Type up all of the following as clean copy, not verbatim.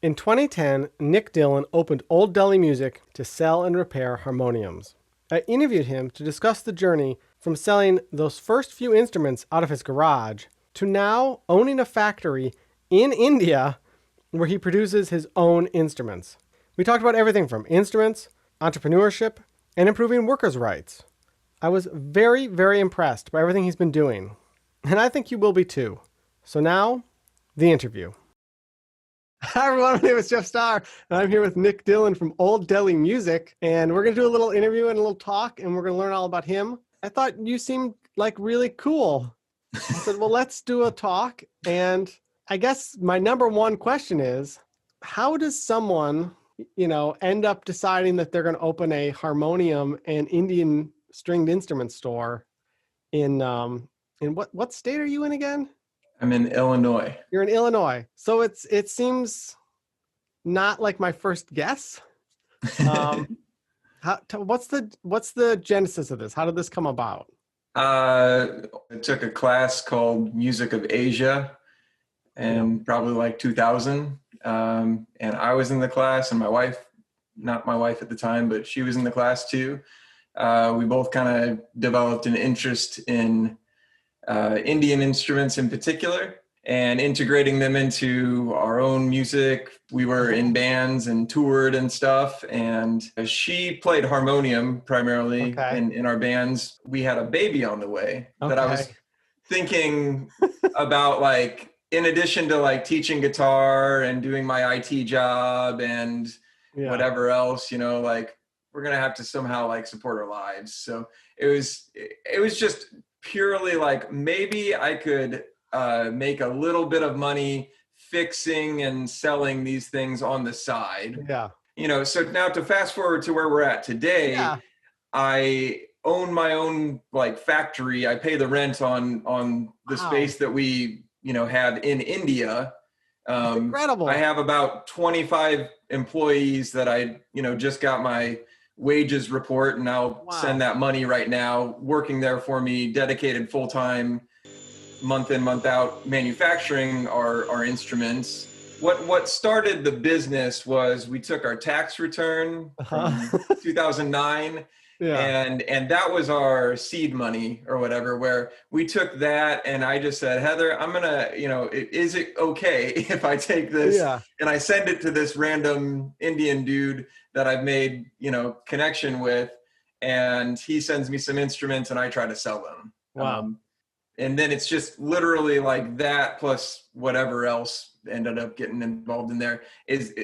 In 2010, Nic Dillon opened Old Delhi Music to sell and repair harmoniums. I interviewed him to discuss the journey from selling those first few instruments out of his garage to now owning a factory in India where he produces his own instruments. We talked about everything from instruments, entrepreneurship, and improving workers' rights. I was very, very impressed by everything he's been doing, and I think you will be too. So now, the interview. Hi everyone, my name is Jeff Starr, and I'm here with Nic Dillon from Old Delhi Music, and we're going to do a little interview and a little talk, and we're going to learn all about him. I thought you seemed like really cool. I said, well, let's do a talk, and I guess my number one question is, how does someone, end up deciding that they're going to open a harmonium and Indian stringed instrument store in what state are you in again? I'm in Illinois. You're in Illinois. So it seems not like my first guess. What's the genesis of this? How did this come about? I took a class called Music of Asia and probably like 2000. And I was in the class, and my wife, not my wife at the time, but she was in the class too. We both kind of developed an interest in Indian instruments in particular, and integrating them into our own music. We were in bands and toured and stuff, and she played harmonium primarily in our bands. We had a baby on the way that I was thinking about, like, in addition to like teaching guitar and doing my IT job and whatever else, like, we're going to have to somehow like support our lives. So it was just purely like, maybe I could make a little bit of money fixing and selling these things on the side. So now to fast forward to where we're at today, I own my own like factory. I pay the rent on the space that we have in India. Incredible. I have about 25 employees that I just got my wages report, and I'll send that money right now, working there for me, dedicated full-time, month in, month out, manufacturing our instruments. What started the business was we took our tax return from 2009, and that was our seed money or whatever, where we took that, and I just said, Heather, I'm gonna, is it okay if I take this and I send it to this random Indian dude that I've made, connection with, and he sends me some instruments and I try to sell them. And then it's just literally like that, plus whatever else ended up getting involved in there is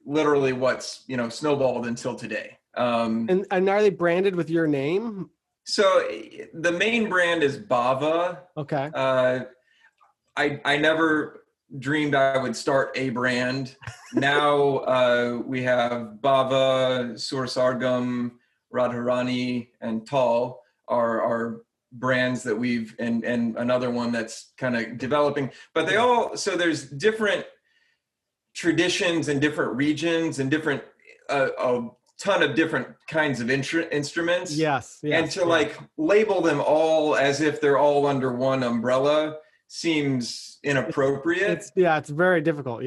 literally what's, snowballed until today. And are they branded with your name? So the main brand is Bava. Okay. I never dreamed I would start a brand. Now we have Bava, Sursargam, Radharani, and Tal are brands that we've, and another one that's kind of developing. But they all, so there's different traditions in different regions and different a ton of different kinds of instruments. And to like label them all as if they're all under one umbrella seems inappropriate. It's very difficult.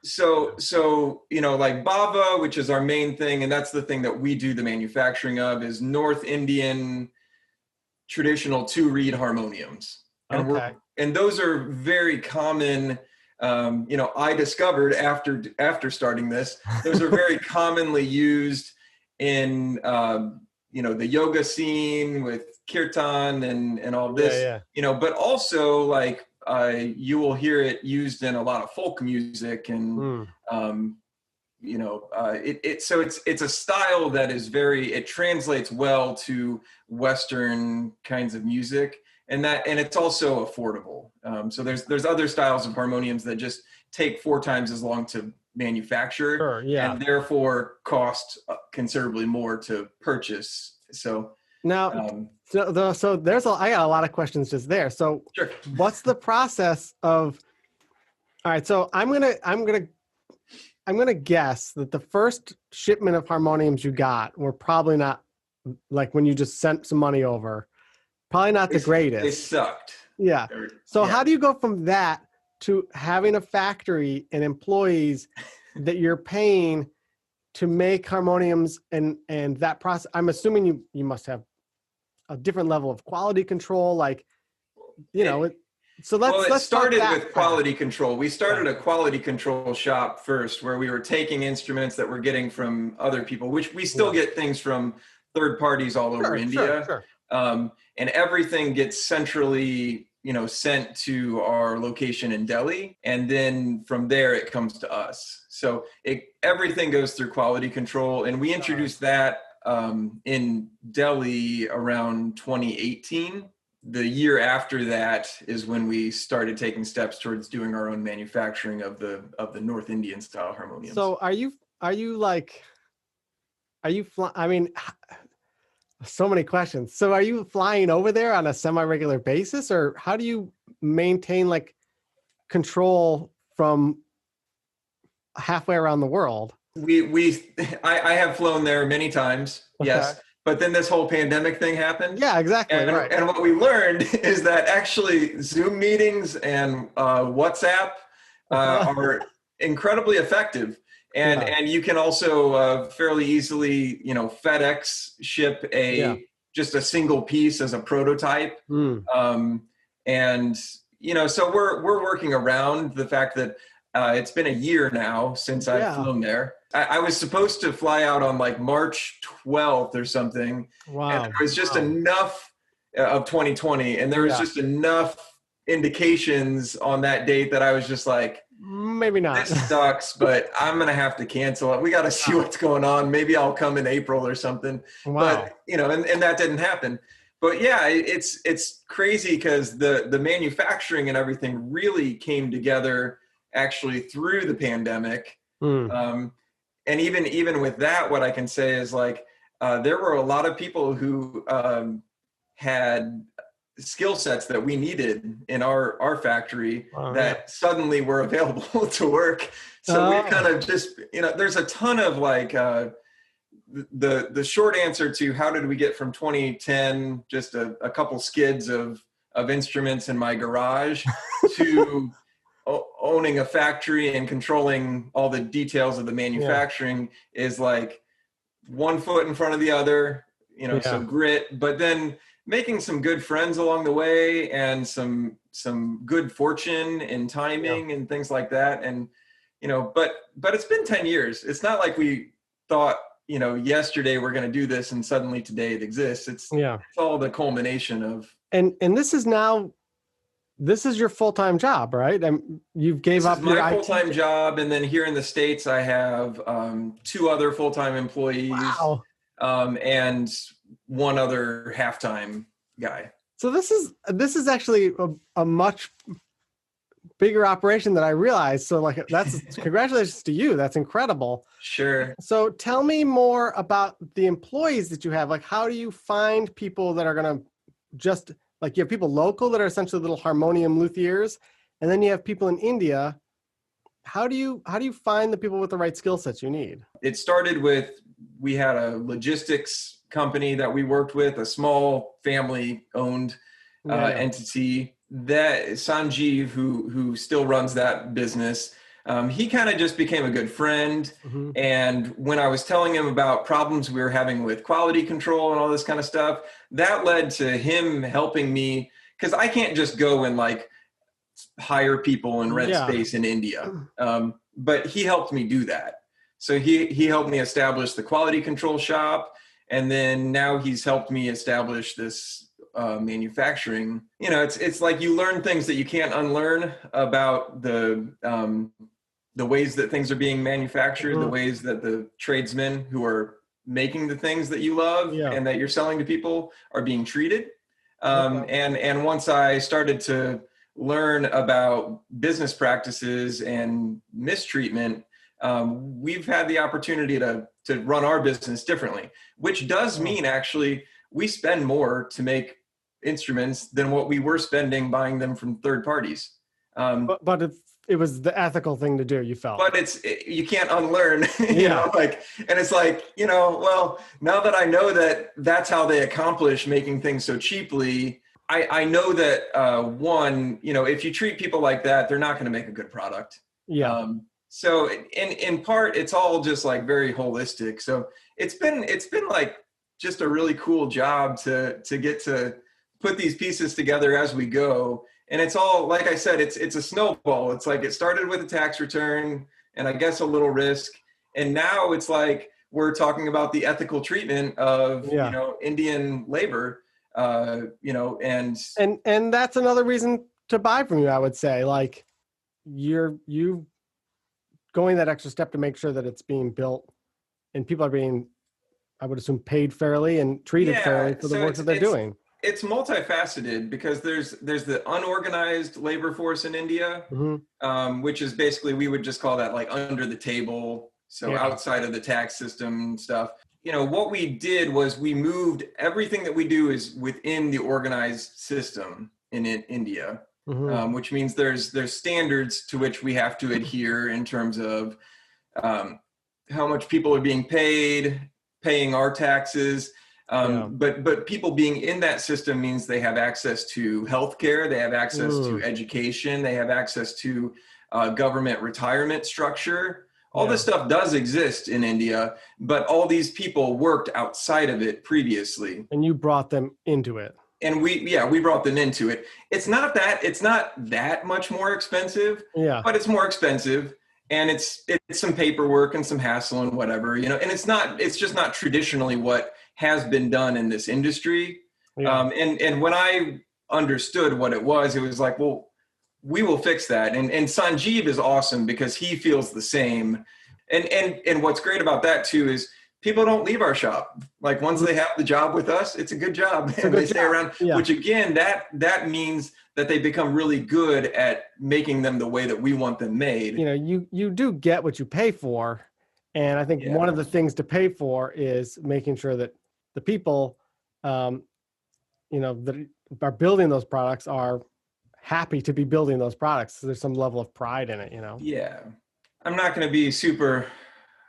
So like Bava, which is our main thing, and that's the thing that we do the manufacturing of, is North Indian traditional 2-reed harmoniums. And those are very common. I discovered after starting this, those are very commonly used in the yoga scene with kirtan and all this, but also like you will hear it used in a lot of folk music, and so it's a style that is it translates well to Western kinds of music, and it's also affordable. So there's other styles of harmoniums that just take 4 times as long to manufacture, and therefore cost considerably more to purchase. So now, so there's I got a lot of questions just there. So what's the process of? All right, so I'm gonna guess that the first shipment of harmoniums you got were probably not, like, when you just sent some money over, probably not the greatest. They sucked. So how do you go from that to having a factory and employees that you're paying to make harmoniums and that process. I'm assuming you must have a different level of quality control, like, so let's It talk started that with quality control. We started a quality control shop first, where we were taking instruments that we're getting from other people, which we still get things from third parties all over India. Sure. And everything gets centrally, sent to our location in Delhi. And then from there, it comes to us. So everything goes through quality control. And we introduced that in Delhi around 2018. The year after that is when we started taking steps towards doing our own manufacturing of the North Indian style harmoniums. So I mean, so many questions. So are you flying over there on a semi-regular basis, or how do you maintain like control from halfway around the world? I have flown there many times. Okay. Yes. But then this whole pandemic thing happened. Yeah, exactly. And, and what we learned is that actually Zoom meetings and WhatsApp are incredibly effective. And you can also fairly easily, FedEx ship just a single piece as a prototype. And, so we're working around the fact that it's been a year now since I've flown there. I was supposed to fly out on like March 12th or something. Wow. And there was just enough of 2020. And there was just enough indications on that date that I was just like, maybe not. This sucks, but I'm going to have to cancel it. We got to see what's going on. Maybe I'll come in April or something. Wow. But, and that didn't happen. But yeah, it's crazy because the manufacturing and everything really came together actually through the pandemic. And even with that, what I can say is like, there were a lot of people who had skill sets that we needed in our factory that suddenly were available to work. So we kind of just, there's a ton of like, the short answer to how did we get from 2010, just a couple skids of instruments in my garage to owning a factory and controlling all the details of the manufacturing is like one foot in front of the other, so grit, but then making some good friends along the way and some good fortune and timing and things like that. And, but it's been 10 years. It's not like we thought, yesterday we're going to do this and suddenly today it exists. It's all the culmination of. And this is your full-time job, right? You gave up your my full-time job. And then here in the States, I have 2 other full-time employees. Wow. And one other half-time guy. So this is actually a much bigger operation than I realized. So like that's congratulations to you. That's incredible. Sure. So tell me more about the employees that you have. Like, how do you find people that are going to just like, you have people local that are essentially little harmonium luthiers, and then you have people in India. How do you find the people with the right skill sets you need? It started with, we had a logistics company that we worked with, a small family-owned entity. That Sanjeev, who still runs that business, he kind of just became a good friend. And when I was telling him about problems we were having with quality control and all this kind of stuff, that led to him helping me, because I can't just go and like hire people and rent space in India. But he helped me do that. So he helped me establish the quality control shop. And then now he's helped me establish this manufacturing. It's like you learn things that you can't unlearn about the ways that things are being manufactured, the ways that the tradesmen who are making the things that you love and that you're selling to people are being treated. And once I started to learn about business practices and mistreatment, we've had the opportunity to run our business differently, which does mean actually we spend more to make instruments than what we were spending buying them from third parties. But it was the ethical thing to do, you felt. But you can't unlearn, and it's like, well, now that I know that that's how they accomplish making things so cheaply, I know that one, if you treat people like that, they're not going to make a good product. So in part, it's all just like very holistic. So it's been like just a really cool job to get to put these pieces together as we go. And it's all, like I said, it's a snowball. It's like it started with a tax return and I guess a little risk. And now it's like we're talking about the ethical treatment of, Yeah. Indian labor, and And that's another reason to buy from you, I would say. Like you going that extra step to make sure that it's being built and people are being, I would assume, paid fairly and treated fairly yeah, for the so work that they're doing. it's multifaceted because there's the unorganized labor force in India, Hmm. which is basically, we would just call that like under the table, so Yeah. outside of the tax system and stuff. What we did was we moved everything that we do is within the organized system in India, Hmm. which means there's standards to which we have to adhere in terms of how much people are being paid, paying our taxes. Yeah. But people being in that system means they have access to healthcare, they have access to Mm. education, they have access to government retirement structure. All Yeah. this stuff does exist in India, but all these people worked outside of it previously. And you brought them into it. And we brought them into it. It's not that much more expensive, Yeah. but it's more expensive, and it's some paperwork and some hassle and whatever, and it's just not traditionally what has been done in this industry. Yeah. And when I understood what it was like, well, we will fix that. And Sanjeev is awesome because he feels the same. And what's great about that too is people don't leave our shop. Like once they have the job with us, it's a good job and they stay around, Yeah. which again, that means that they become really good at making them the way that we want them made. You do get what you pay for. And I think one of the things to pay for is making sure that the people, that are building those products are happy to be building those products. So there's some level of pride in it, Yeah. I'm not going to be super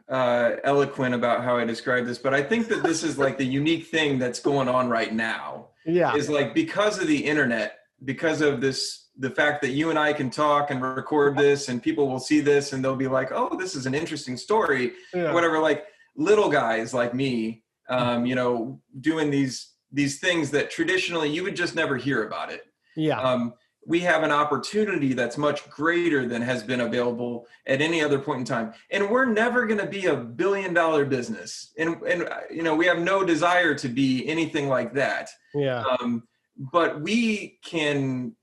eloquent about how I describe this, but I think that this is like the unique thing that's going on right now. Yeah. Is like because of the internet, because of the fact that you and I can talk and record this and people will see this and they'll be like, oh, this is an interesting story, Yeah. whatever. Like little guys like me, doing these things that traditionally you would just never hear about it. Yeah. We have an opportunity that's much greater than has been available at any other point in time. And we're never going to be $1 billion business. And we have no desire to be anything like that. Yeah. But we can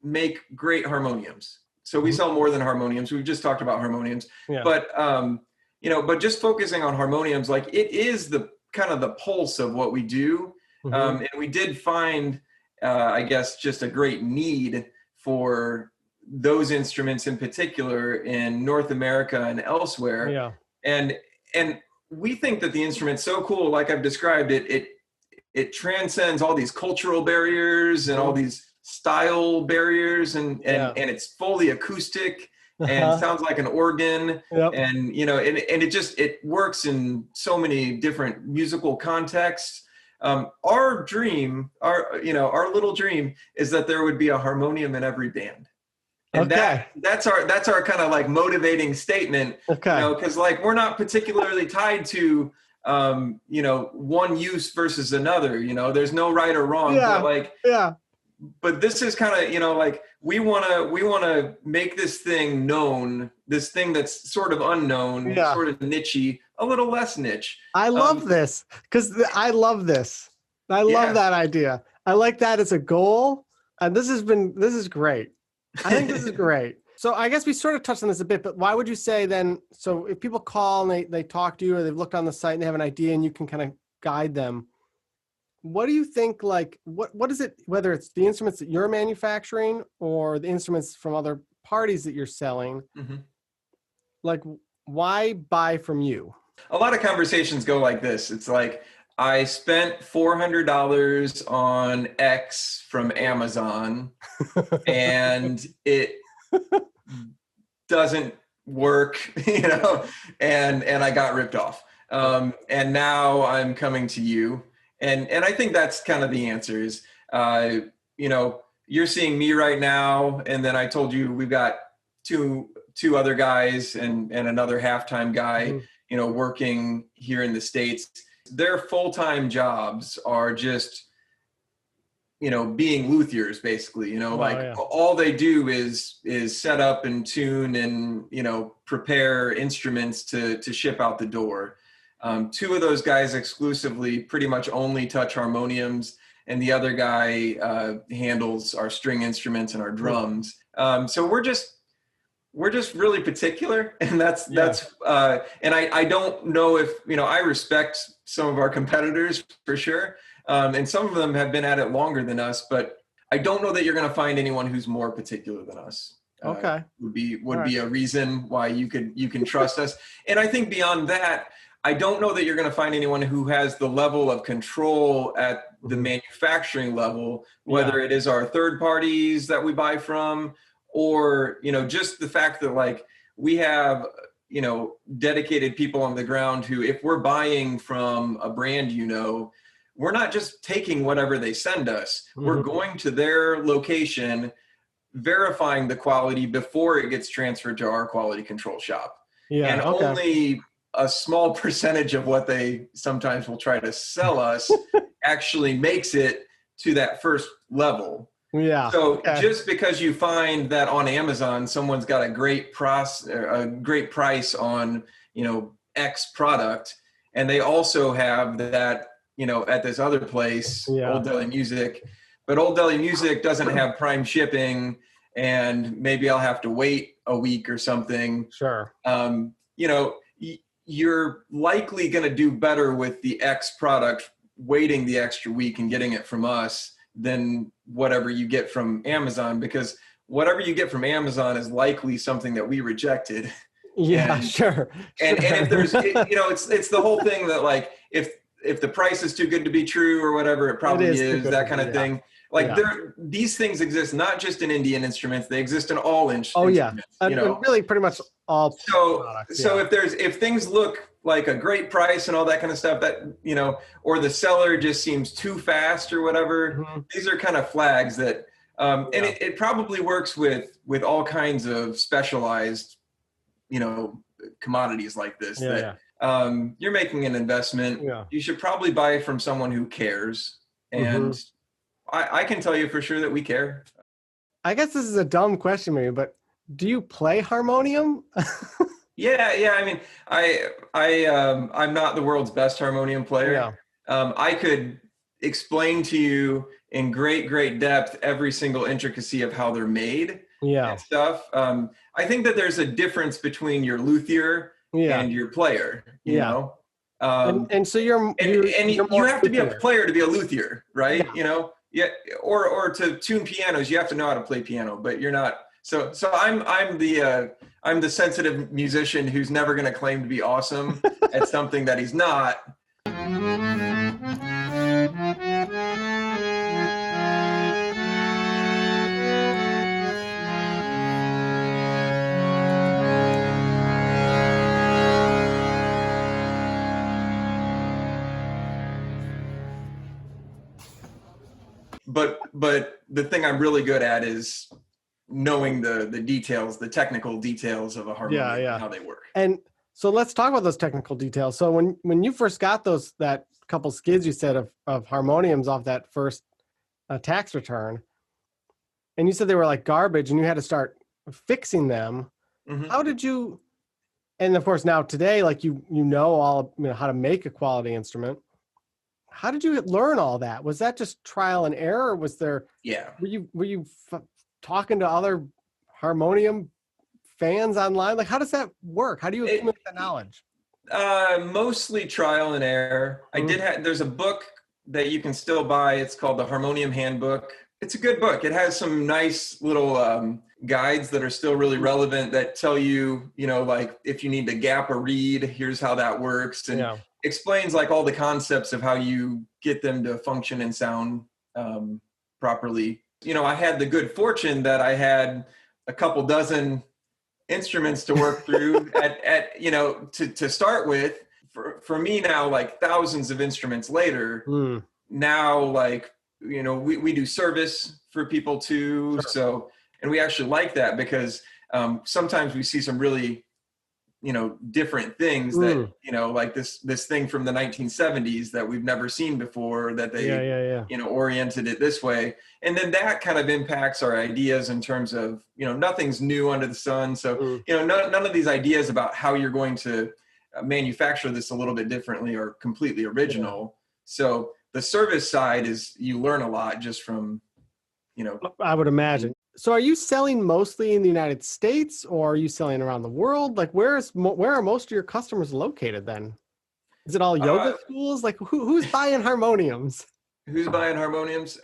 make great harmoniums. So we sell more than harmoniums. We've just talked about harmoniums. Yeah. But, but just focusing on harmoniums, like it is the kind of the pulse of what we do. And we did find, I guess, just a great need for those instruments in particular in North America and elsewhere. Yeah. And we think that the instrument's so cool, like I've described it, it transcends all these cultural barriers and all these style barriers, and it's fully acoustic and sounds like an organ. Yep. And it works in so many different musical contexts. Our dream, our little dream is that there would be a harmonium in every band. And that's our kind of like motivating statement, because like we're not particularly tied to one use versus another, there's no right or wrong, but this is kind of, like we want to make this thing known, this thing that's sort of unknown, sort of niche-y, a little less niche. I love this because I love this. I love that idea. I like that as a goal. And this is great. I think this is great. So I guess we sort of touched on this a bit, but why would you say then, so if people call and they talk to you or they've looked on the site and they have an idea and you can kind of guide them, what do you think, like, what is it, whether it's the instruments that you're manufacturing or the instruments from other parties that you're selling, like, why buy from you? A lot of conversations go like this. It's like, I spent $400 on X from Amazon and it doesn't work, and I got ripped off. And now I'm coming to you. And I think that's kind of the answer is, you're seeing me right now. And then I told you we've got two two other guys and another halftime guy, Mhm. you know, working here in the States. Their full-time jobs are just, you know, being luthiers basically, you know, Oh, like yeah. all they do is set up and tune and, you know, prepare instruments to ship out the door. Two of those guys exclusively pretty much only touch harmoniums, and the other guy handles our string instruments and our drums. So we're just really particular, and that's and I don't know if, you know, I respect some of our competitors for sure, and some of them have been at it longer than us, but I don't know that you're going to find anyone who's more particular than us. Okay. Would All right. be a reason why you can trust us. And I think beyond that, I don't know that you're going to find anyone who has the level of control at the manufacturing level, whether it is our third parties that we buy from, or, you know, just the fact that like we have, you know, dedicated people on the ground who, if we're buying from a brand, you know, we're not just taking whatever they send us. We're going to their location, verifying the quality before it gets transferred to our quality control shop. Yeah. And Okay. only a small percentage of what they sometimes will try to sell us actually makes it to that first level. Yeah. So Okay. just because you find that on Amazon, someone's got a great price on, you know, X product, and they also have that, you know, at this other place, Old Deli Music, but Old Deli Music doesn't have prime shipping, and maybe I'll have to wait a week or something. Sure. You know, you're likely going to do better with the X product waiting the extra week and getting it from us than whatever you get from Amazon, because whatever you get from Amazon is likely something that we rejected. Yeah. And, Sure. and if there's, you know, it's the whole thing that like, if the price is too good to be true or whatever, it probably is that kind of thing. Like these things exist not just in Indian instruments; they exist in all instruments. You know, really, pretty much all products. So if things look like a great price and all that kind of stuff, that, you know, or the seller just seems too fast or whatever, these are kind of flags that, and it probably works with all kinds of specialized, you know, commodities like this. You're making an investment. You should probably buy from someone who cares. And I can tell you for sure that we care. I guess this is a dumb question, maybe, but do you play harmonium? Yeah. I mean, I'm not the world's best harmonium player. I could explain to you in great depth every single intricacy of how they're made and stuff. I think that there's a difference between your luthier and your player, you know? And so you have to be a player to be a luthier, right? You know, or to tune pianos, you have to know how to play piano, but you're not. So I'm the sensitive musician who's never going to claim to be awesome at something that he's not. But the thing I'm really good at is knowing the details, the technical details of a harmonium and how they work. And so let's talk about those technical details. So when you first got that couple skids you said of harmoniums off that first tax return, and you said they were like garbage and you had to start fixing them, how did you, and of course now today, like you know all, you know, how to make a quality instrument. How did you learn all that? Was that just trial and error? Or was there, were you talking to other harmonium fans online? Like, how does that work? How do you accumulate that knowledge? Mostly trial and error. There's a book that you can still buy. It's called the Harmonium Handbook. It's a good book. It has some nice little guides that are still really relevant that tell you, you know, like if you need to gap a reed, here's how that works. And explains like all the concepts of how you get them to function and sound properly. You know, I had the good fortune that I had a couple dozen instruments to work through at you know, to start with. For me now, like thousands of instruments later, now, like, you know, we do service for people too. So, and we actually like that because sometimes we see some really, different things that, like this thing from the 1970s that we've never seen before, that they, Yeah. oriented it this way. And then that kind of impacts our ideas in terms of, nothing's new under the sun. So, none of these ideas about how you're going to manufacture this a little bit differently are completely original. So the service side is, you learn a lot just from, I would imagine. So are you selling mostly in the United States, or are you selling around the world? Like where are most of your customers located then? Is it all yoga schools? Like who's buying harmoniums? Who's buying harmoniums?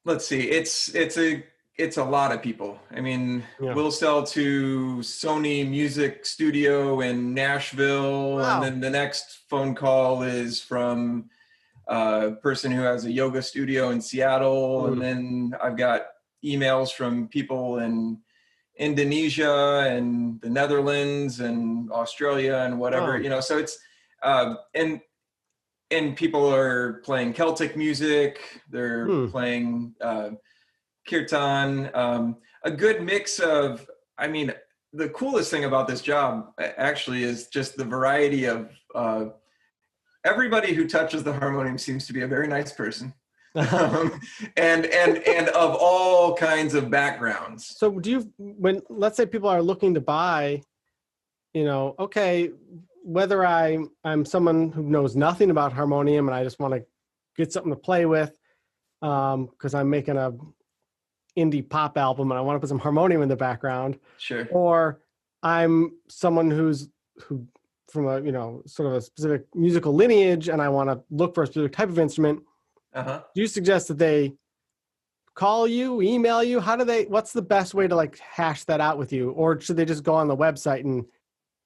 Let's see. It's a lot of people. I mean, we'll sell to Sony Music Studio in Nashville, Wow. and then the next phone call is from a person who has a yoga studio in Seattle, and then I've got emails from people in Indonesia and the Netherlands and Australia and whatever. So it's and people are playing Celtic music. They're playing kirtan. A good mix of, I mean, the coolest thing about this job actually is just the variety of everybody who touches the harmonium seems to be a very nice person. And of all kinds of backgrounds. So when let's say people are looking to buy, okay, whether I'm someone who knows nothing about harmonium and I just want to get something to play with, because I'm making a indie pop album and I want to put some harmonium in the background. Sure. Or I'm someone who from a sort of a specific musical lineage and I want to look for a specific type of instrument. Do you suggest that they call you, email you? What's the best way to like hash that out with you? Or should they just go on the website and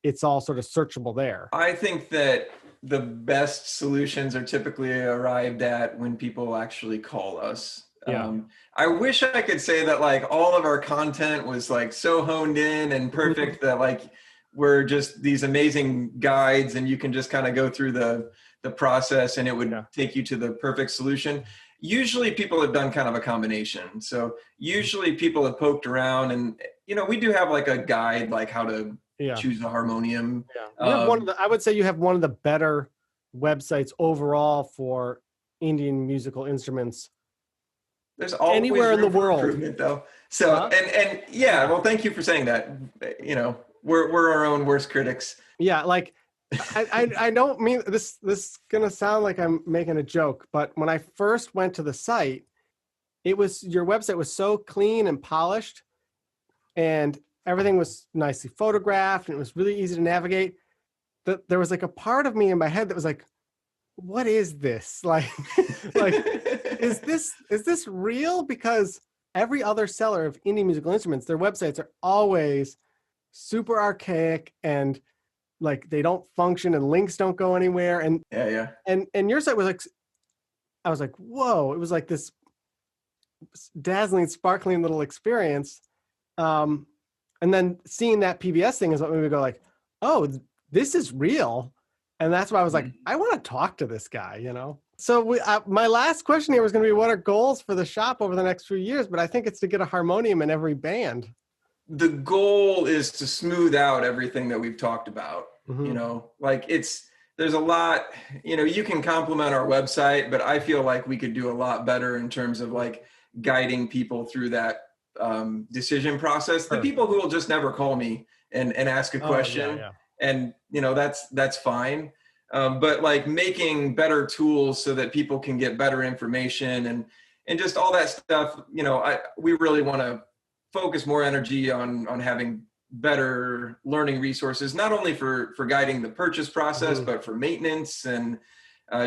it's all sort of searchable there? I think that the best solutions are typically arrived at when people actually call us. I wish I could say that like all of our content was like so honed in and perfect that like we're just these amazing guides and you can just kind of go through the process and it would take you to the perfect solution. Usually people have done kind of a combination. So usually people have poked around and, we do have like a guide, like how to choose a harmonium. You have I would say you have one of the better websites overall for Indian musical instruments. There's always anywhere in the world, improvement, though. So and well, thank you for saying that. We're our own worst critics. Yeah, like I don't mean this is gonna sound like I'm making a joke, but when I first went to the site, your website was so clean and polished, and everything was nicely photographed, and it was really easy to navigate. That there was like a part of me in my head that was like, what is this? Like is this real? Because every other seller of indie musical instruments, their websites are always super archaic and like they don't function and links don't go anywhere. And and your site was like, I was like, whoa, it was like this dazzling, sparkling little experience. And then seeing that PBS thing is what made me go like, oh, this is real. And that's why I was like, I want to talk to this guy, So my last question here was going to be, what are goals for the shop over the next few years? But I think it's to get a harmonium in every band. The goal is to smooth out everything that we've talked about. Like there's a lot, you can compliment our website, but I feel like we could do a lot better in terms of like guiding people through that decision process. The people who will just never call me and ask a question. And that's fine, but like making better tools so that people can get better information and just all that stuff. We really want to focus more energy on having better learning resources, not only for guiding the purchase process, but for maintenance and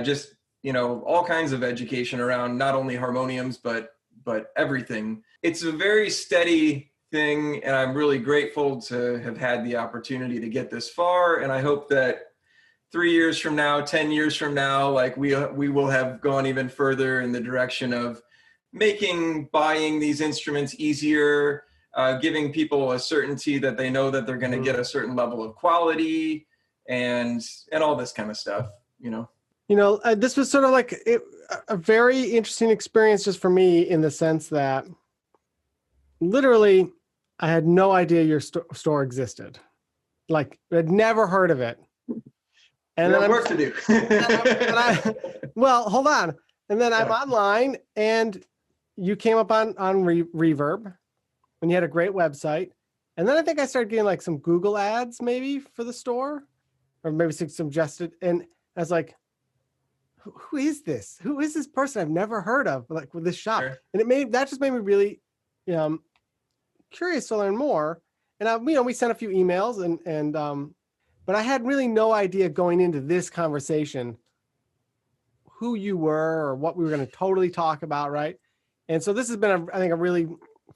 just all kinds of education around not only harmoniums but everything. It's a very steady thing, and I'm really grateful to have had the opportunity to get this far. And I hope that 3 years from now, 10 years from now, like we will have gone even further in the direction of buying these instruments easier, giving people a certainty that they know that they're going to get a certain level of quality and all this kind of stuff, This was sort of like a very interesting experience just for me in the sense that literally I had no idea your store existed. Like, I'd never heard of it. And We then have work to do. well, hold on. And then I'm online, and you came up on Reverb, and you had a great website. And then I think I started getting like some Google ads maybe for the store, or maybe some suggested. And I was like, who is this? Who is this person I've never heard of? Like, with this shop. Sure. And that just made me really curious to learn more. And we sent a few emails, but I had really no idea going into this conversation who you were or what we were going to totally talk about, right? And so this has been, I think, a really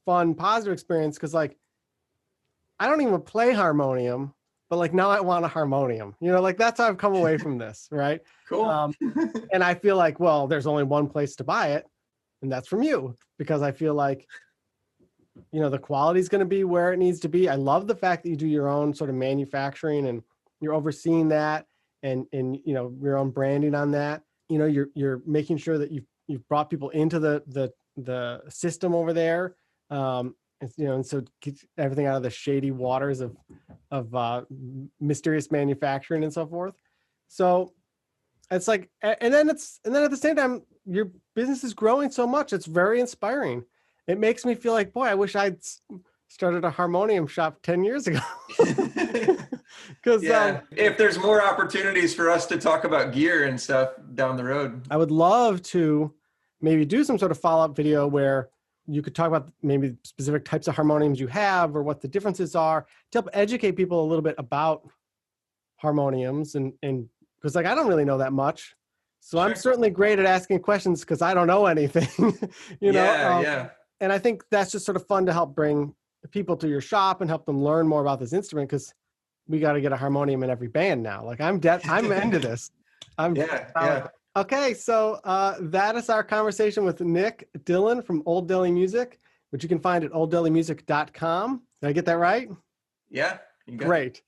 fun, positive experience, because like, I don't even play harmonium, but like now I want a harmonium. Like that's how I've come away from this, right? Cool. And I feel like, well, there's only one place to buy it, and that's from you, because I feel like, the quality is going to be where it needs to be. I love the fact that you do your own sort of manufacturing, and you're overseeing that, and your own branding on that. You're making sure that you've brought people into the system over there. And so get everything out of the shady waters of mysterious manufacturing and so forth. So it's like, and then at the same time, your business is growing so much. It's very inspiring. It makes me feel like, boy, I wish I'd started a harmonium shop 10 years ago. Because if there's more opportunities for us to talk about gear and stuff down the road, I would love to maybe do some sort of follow-up video where you could talk about maybe specific types of harmoniums you have, or what the differences are, to help educate people a little bit about harmoniums. And because like, I don't really know that much. So sure. I'm certainly great at asking questions because I don't know anything, Yeah. And I think that's just sort of fun to help bring people to your shop and help them learn more about this instrument, because we got to get a harmonium in every band now. Like I'm into this. Okay, so that is our conversation with Nic Dillon from Old Deli Music, which you can find at olddelimmusic.com. Did I get that right? Yeah. Great.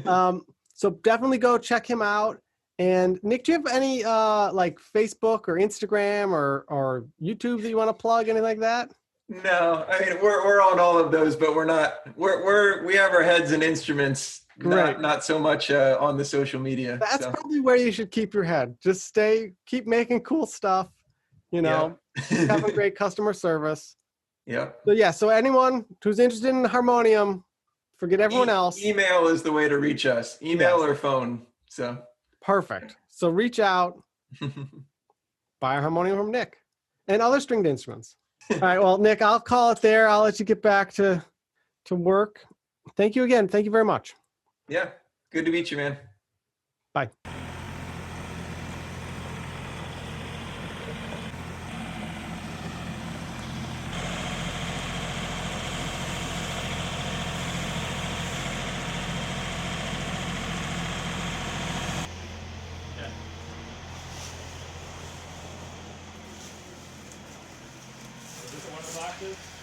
So definitely go check him out. And Nic, do you have any like Facebook or Instagram or YouTube that you want to plug, anything like that? No, I mean we're on all of those, but we have our heads in instruments. Not so much on the social media. That's probably where you should keep your head. Just keep making cool stuff, keep having great customer service. Yeah. So anyone who's interested in harmonium, forget everyone else. Email is the way to reach us. Email or phone. So perfect. So reach out, buy a harmonium from Nic and other stringed instruments. All right. Well, Nic, I'll call it there. I'll let you get back to work. Thank you again. Thank you very much. Yeah. Good to meet you, man. Bye. Is this one of the boxes?